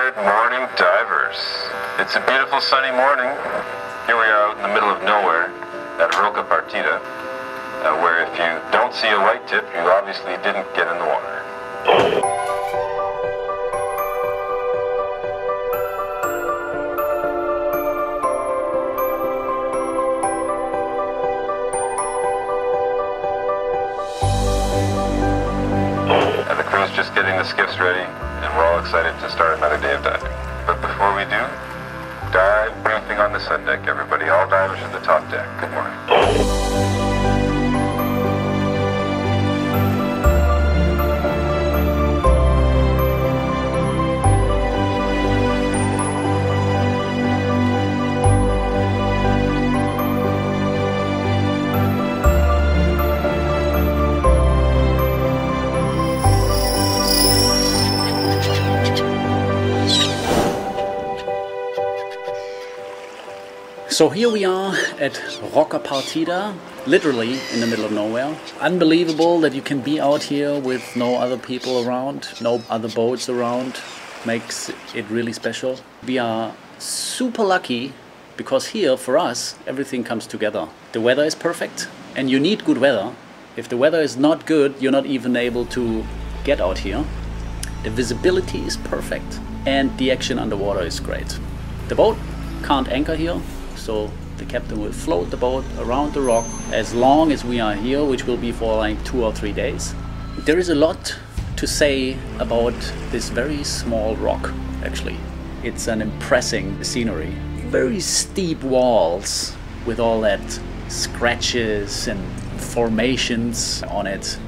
Good morning, divers. It's a beautiful sunny morning. Here we are out in the middle of nowhere at Roca Partida, where if you don't see a white tip, you obviously didn't get in the water. And the crew's just getting the skiffs ready, and we're all excited to start another day of diving. But before we do, dive briefing on the sun deck, everybody. All divers at the top deck. Good morning. So here we are at Roca Partida, literally in the middle of nowhere. Unbelievable that you can be out here with no other people around, no other boats around, makes it really special. We are super lucky because here for us everything comes together. The weather is perfect and you need good weather. If the weather is not good, you're not even able to get out here. The visibility is perfect and the action underwater is great. The boat can't anchor here. So the captain will float the boat around the rock as long as we are here, which will be for like 2 or 3 days. There is a lot to say about this very small rock, actually. It's an impressive scenery. Very steep walls with all that scratches and formations on it.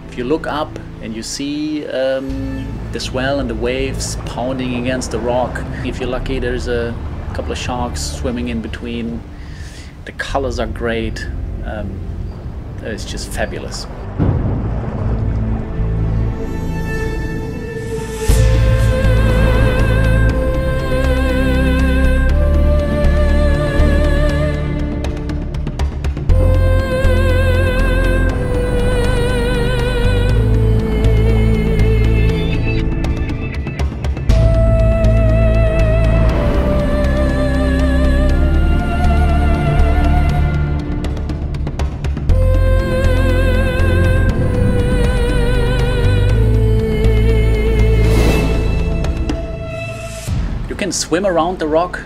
If you look up and you see the swell and the waves pounding against the rock, if you're lucky, there's a couple of sharks swimming in between. The colors are great. It's just fabulous. You can swim around the rock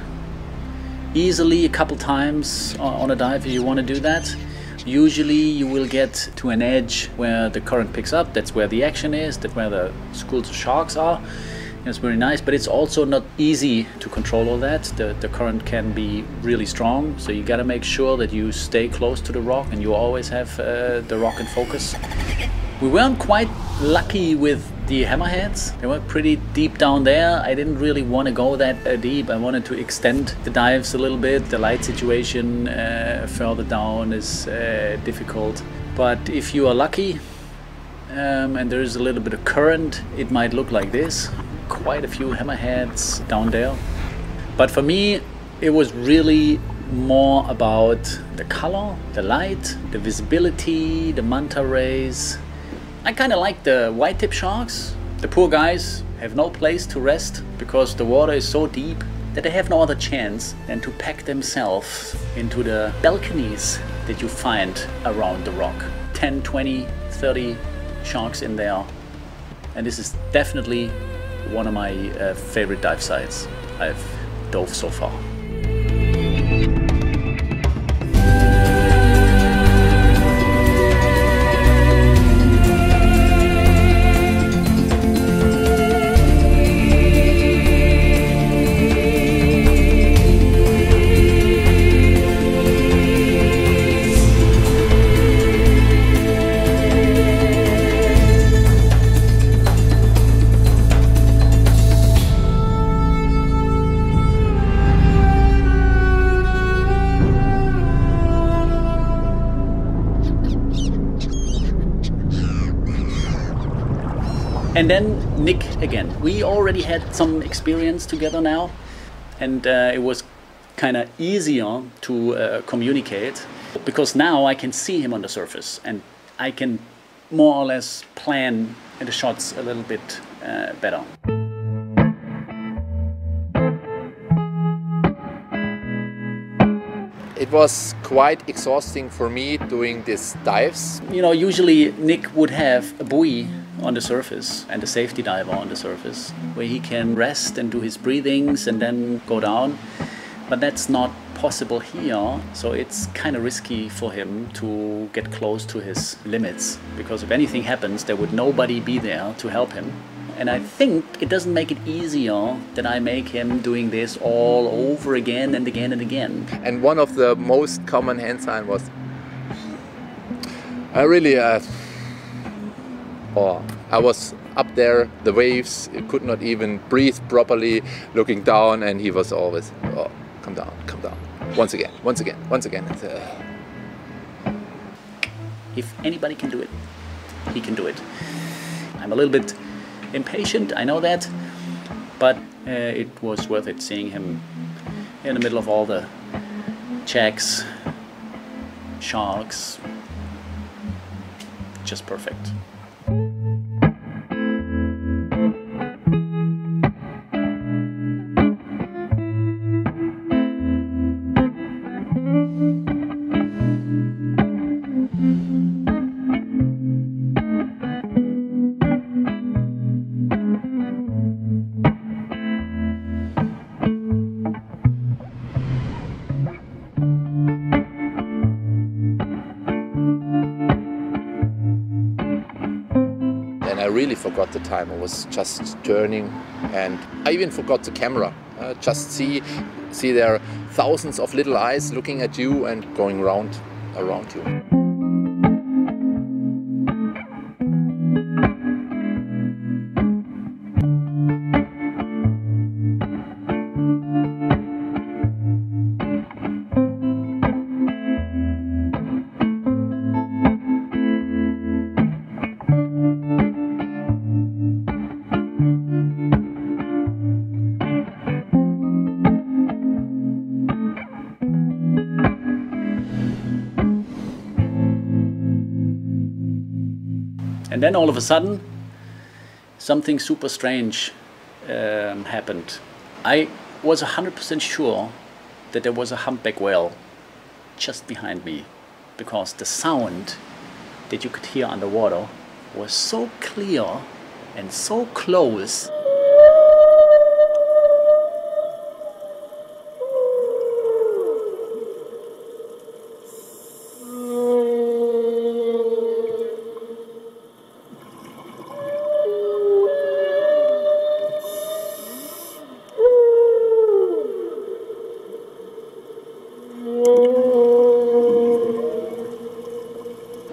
easily a couple times on a dive if you want to do that. Usually you will get to an edge where the current picks up. That's where the action is, that's where the schools of sharks are. It's very nice, but it's also not easy to control all that. The current can be really strong, so you gotta make sure that you stay close to the rock and you always have the rock in focus. We weren't quite lucky with the hammerheads. They were pretty deep down there. I didn't really want to go that deep. I wanted to extend the dives a little bit. The light situation further down is difficult. But if you are lucky and there is a little bit of current, it might look like this. Quite a few hammerheads down there. But for me, it was really more about the color, the light, the visibility, the manta rays. I kind of like the white tip sharks. The poor guys have no place to rest because the water is so deep that they have no other chance than to pack themselves into the balconies that you find around the rock. 10, 20, 30 sharks in there. And this is definitely one of my favorite dive sites I've dove so far. And then Nick again. We already had some experience together now, and it was kind of easier to communicate because now I can see him on the surface and I can more or less plan the shots a little bit better. It was quite exhausting for me doing these dives. You know, usually Nick would have a buoy on the surface and a safety diver on the surface where he can rest and do his breathings and then go down. But that's not possible here, so it's kind of risky for him to get close to his limits, because if anything happens, there would nobody be there to help him. And I think it doesn't make it easier that I make him doing this all over again and again and again. And one of the most common hand sign was, I was up there, the waves, could not even breathe properly, looking down, and he was always, oh, come down, once again. If anybody can do it, he can do it. I'm a little bit impatient, I know that, but it was worth it seeing him in the middle of all the jacks, sharks. Just perfect. I really forgot the time. I was just turning, and I even forgot the camera. Just see there are thousands of little eyes looking at you and going around you. And then all of a sudden, something super strange happened. I was 100% sure that there was a humpback whale just behind me, because the sound that you could hear underwater was so clear and so close.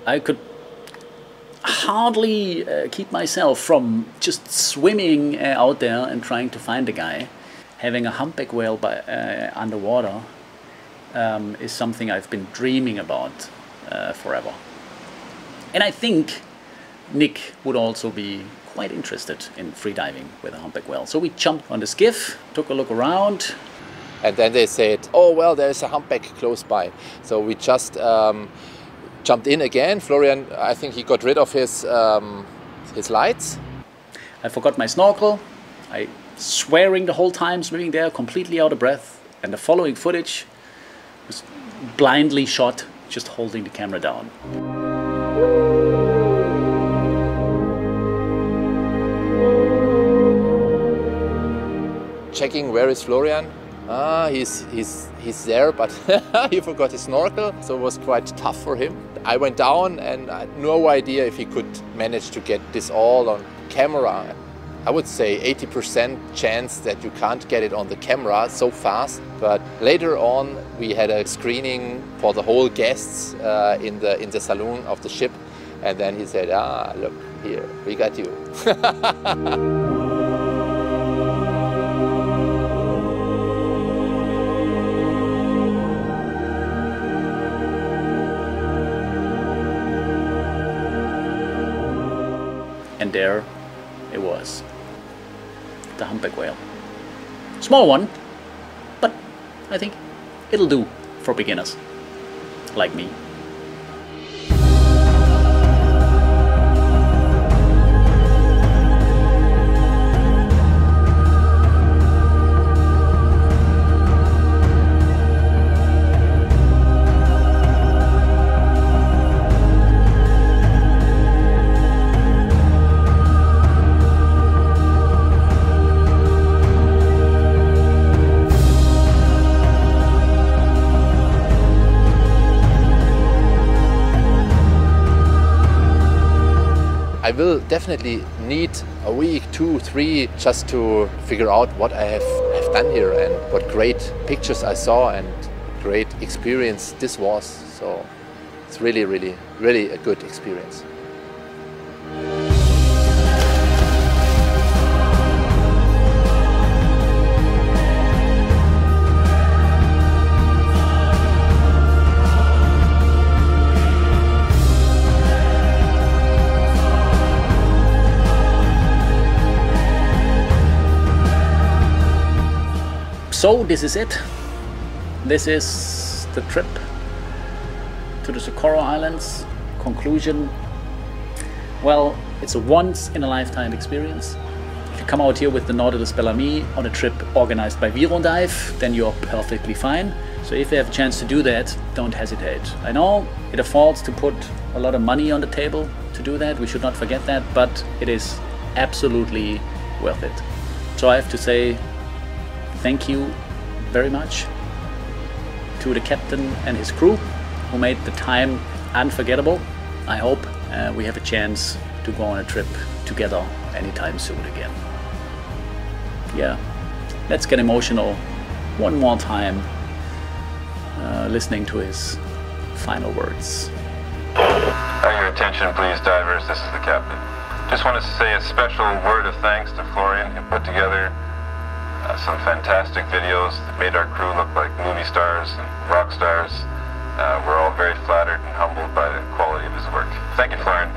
I could hardly keep myself from just swimming out there and trying to find the guy. Having a humpback whale underwater is something I've been dreaming about forever. And I think Nick would also be quite interested in freediving with a humpback whale. So we jumped on the skiff, took a look around. And then they said, oh, well, there's a humpback close by. So we just jumped in again. Florian, I think he got rid of his lights. I forgot my snorkel. I swearing the whole time swimming there, completely out of breath. And the following footage was blindly shot, just holding the camera down. Checking where is Florian. He's there, but he forgot his snorkel, so it was quite tough for him. I went down and I had no idea if he could manage to get this all on camera. I would say 80% chance that you can't get it on the camera so fast, but later on we had a screening for the whole guests in the saloon of the ship, and then he said, ah, look here, we got you. And there it was, the humpback whale. Small one, but I think it'll do for beginners like me. I will definitely need a week, 2, 3, just to figure out what I have done here and what great pictures I saw and great experience this was. So it's really, really, really a good experience. So this is it. This is the trip to the Socorro Islands. Conclusion. Well, it's a once in a lifetime experience. If you come out here with the Nautilus Bellamy on a trip organized by Dive, then you're perfectly fine. So if you have a chance to do that, don't hesitate. I know it affords to put a lot of money on the table to do that. We should not forget that, but it is absolutely worth it. So I have to say, thank you very much to the captain and his crew who made the time unforgettable. I hope we have a chance to go on a trip together anytime soon again. Yeah, let's get emotional one more time listening to his final words. Your attention please, divers, this is the captain. Just want to say a special word of thanks to Florian, who put together some fantastic videos that made our crew look like movie stars and rock stars. We're all very flattered and humbled by the quality of his work. Thank you, Florian.